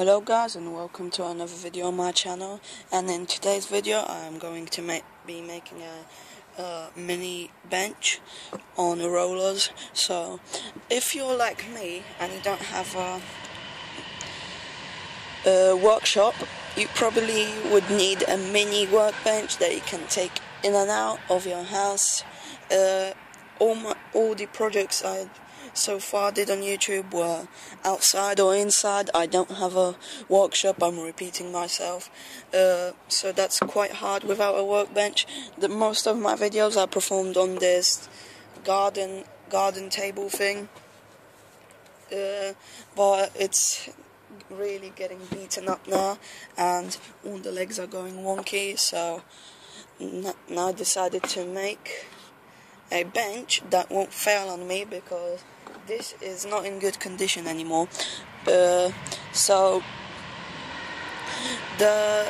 Hello guys, and welcome to another video on my channel. And in today's video I am going to be making a mini bench on rollers. So if you're like me and you don't have a workshop, you probably would need a mini workbench that you can take in and out of your house. All the projects I so far did on YouTube were outside or inside. I don't have a workshop, I'm repeating myself, so that's quite hard without a workbench. Most of my videos are performed on this garden table thing, but it's really getting beaten up now and all the legs are going wonky, so now I decided to make a bench that won't fail on me because this is not in good condition anymore. So I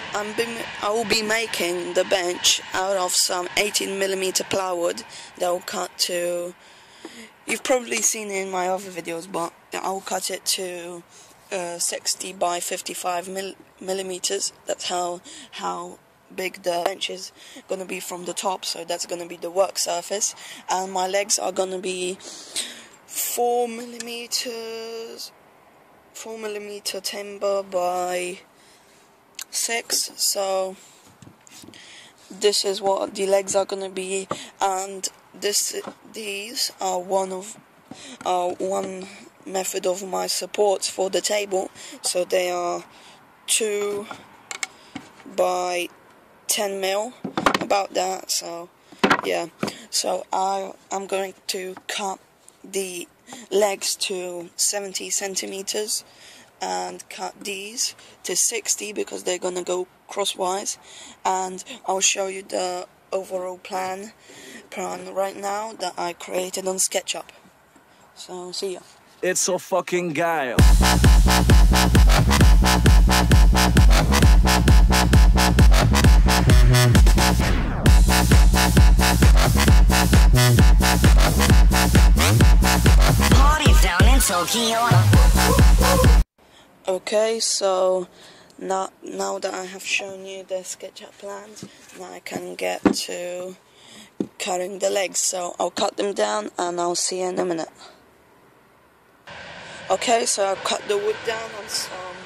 will be making the bench out of some 18mm plywood that will cut to, you've probably seen it in my other videos, but I will cut it to 60 by 55 millimeters. That's how big the bench is gonna be from the top, so that's gonna be the work surface, and my legs are gonna be 4mm timber by 6, so this is what the legs are gonna be, and these are one method of my supports for the table. So they are 2 by 10mm, about that. So yeah, so I'm going to cut the legs to 70 centimeters and cut these to 60 because they're gonna go crosswise, and I'll show you the overall plan right now that I created on SketchUp. So see ya. It's so fucking geil. Parties down in Tokyo. Okay, so now that I have shown you the SketchUp plans, now I can get to cutting the legs. So I'll cut them down and I'll see you in a minute. Okay, so I've cut the wood down on some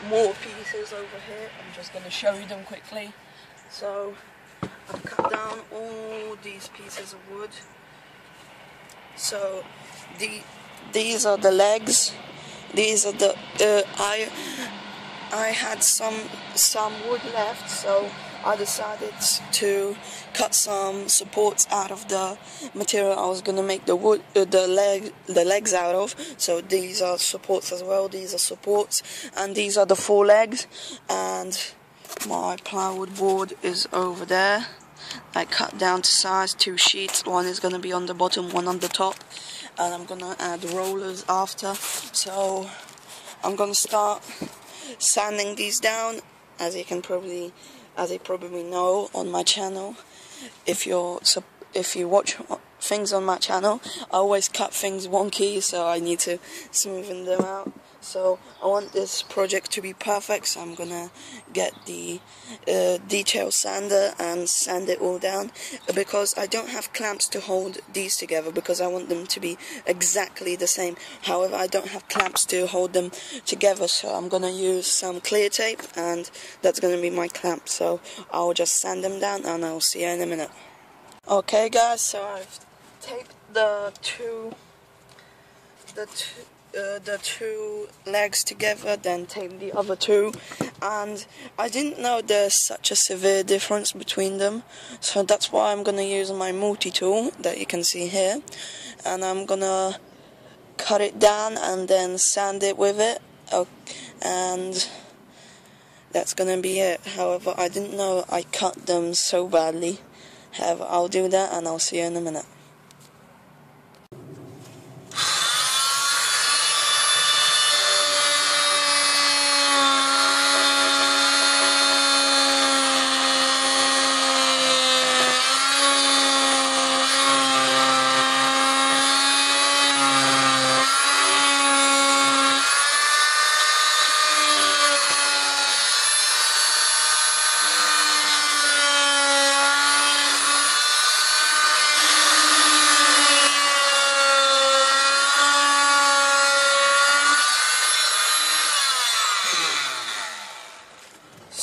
more pieces over here. I'm just going to show you them quickly. So I've cut down all these pieces of wood. So these are the legs. These are the I had some wood left, so I decided to cut some supports out of the material I was gonna make the legs out of. So these are supports as well. These are supports, and these are the 4 legs. And my plywood board is over there. I cut down to size 2 sheets. One is gonna be on the bottom, one on the top, and I'm gonna add rollers after. So I'm gonna start sanding these down, as you probably know on my channel. If you watch things on my channel, I always cut things wonky, so I need to smoothen them out. So I want this project to be perfect, so I'm gonna get the detail sander and sand it all down, because I don't have clamps to hold these together because I want them to be exactly the same. However, I don't have clamps to hold them together, so I'm gonna use some clear tape, and that's gonna be my clamp. So I'll just sand them down and I'll see you in a minute. Okay guys, so I've taped the two legs together, then tape the other 2, and I didn't know there's such a severe difference between them, so that's why I'm gonna use my multi-tool that you can see here, and I'm gonna cut it down and then sand it with it. And that's gonna be it. However, I didn't know I cut them so badly. However, I'll do that and I'll see you in a minute.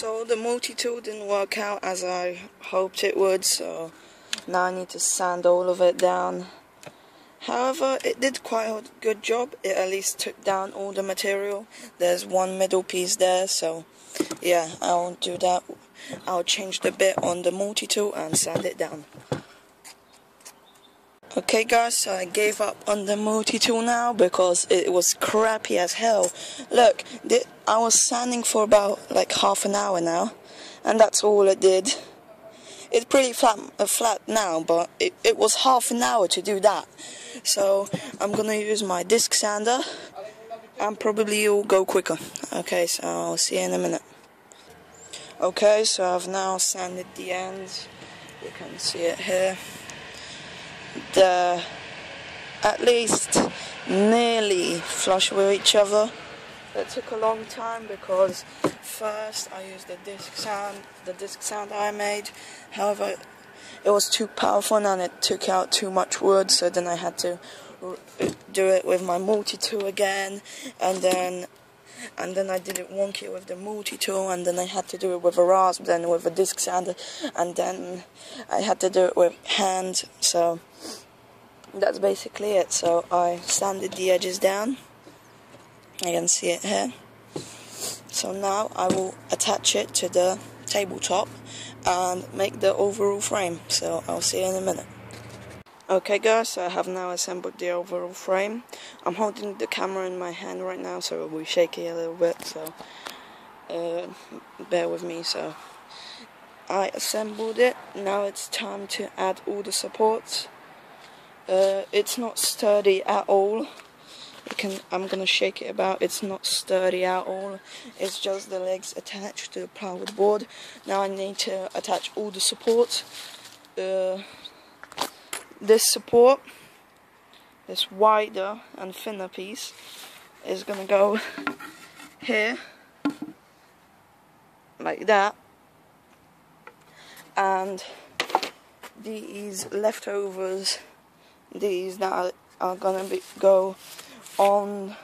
So the multi-tool didn't work out as I hoped it would, so now I need to sand all of it down. However, it did quite a good job. It at least took down all the material. There's one middle piece there, so yeah, I'll do that. I'll change the bit on the multi-tool and sand it down. Okay guys, so I gave up on the multi-tool now because it was crappy as hell. Look, I was sanding for about like half an hour now, and that's all it did. It's pretty flat now, but it was half an hour to do that. So I'm gonna use my disc sander, and probably it'll go quicker. Okay, so I'll see you in a minute. Okay, so I've now sanded the ends. You can see it here. They're at least nearly flush with each other. It took a long time because first I used the disc sand I made. However, it was too powerful and it took out too much wood, so then I had to do it with my multi-tool again, and then I did it wonky with the multi-tool, and then I had to do it with a rasp, then with a disc sander, and then I had to do it with hand. So that's basically it. So I sanded the edges down. You can see it here. So now I will attach it to the tabletop and make the overall frame. So I'll see you in a minute. Okay guys, so I have now assembled the overall frame. I'm holding the camera in my hand right now, so it will be shaky a little bit, so bear with me. So I assembled it. Now it's time to add all the supports. It's not sturdy at all. I'm gonna shake it about. It's not sturdy at all. It's just the legs attached to the plywood board. Now I need to attach all the supports. This support, this wider and thinner piece, is gonna go here, like that, and these leftovers, these that are gonna go on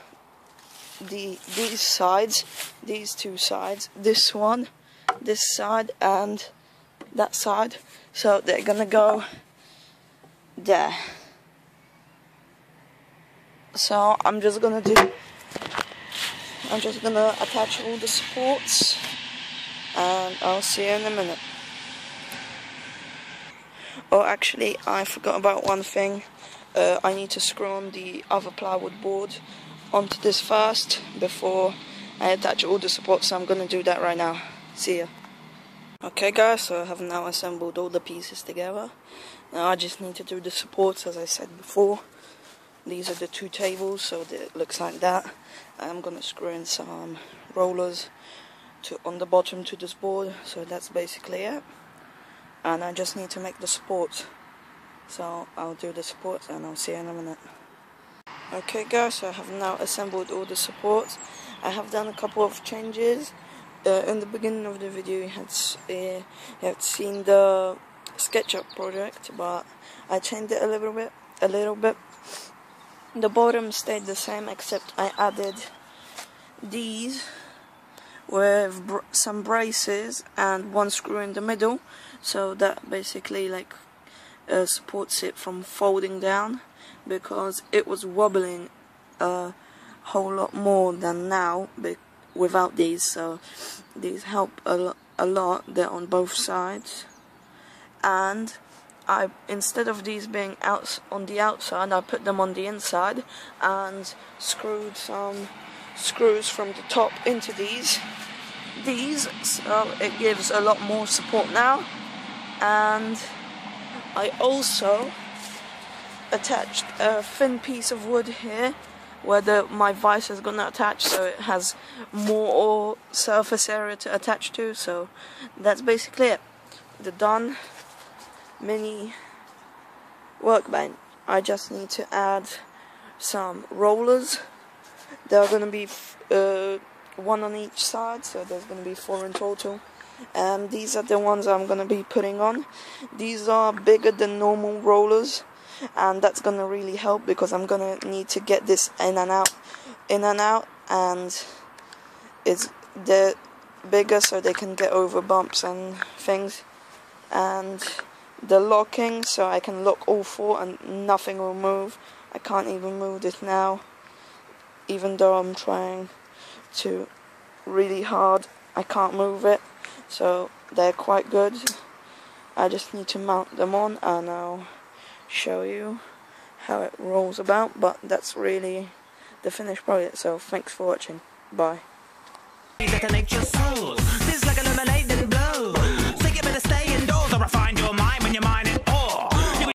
these sides, these two sides, this one, this side, and that side. So they're gonna go there. So I'm just gonna attach all the supports, and I'll see you in a minute. Oh, actually, I forgot about one thing. I need to screw on the other plywood board onto this first before I attach all the supports, so I'm gonna do that right now. See ya. Okay guys, so I have now assembled all the pieces together. Now I just need to do the supports, as I said before. These are the two tables, so it looks like that. I'm gonna screw in some rollers on the bottom to this board, so that's basically it. And I just need to make the supports. So I'll do the supports and I'll see you in a minute. Okay guys, so I have now assembled all the supports. I have done a couple of changes. In the beginning of the video you had seen the SketchUp project, but I changed it a little bit. The bottom stayed the same, except I added these with some braces and one screw in the middle, so that basically like supports it from folding down, because it was wobbling a whole lot more than now without these. So these help a lot. They're on both sides, and instead of these being out on the outside, I put them on the inside and screwed some screws from the top into these, so it gives a lot more support now. And I also attached a thin piece of wood here where my vise is gonna attach, so it has more surface area to attach to. So that's basically it. The done mini workbench. I just need to add some rollers. There are gonna be one on each side, so there's gonna be 4 in total. And these are the ones I'm gonna be putting on. These are bigger than normal rollers, and that's gonna really help because I'm gonna need to get this in and out, and bigger so they can get over bumps and things, and the locking so I can lock all four and nothing will move. I can't even move this now, even though I'm trying to really hard. I can't move it, so they're quite good. I just need to mount them on and I'll show you how it rolls about, but that's really the finished product. So thanks for watching. Bye. Detonate your soul. This like a lemonade.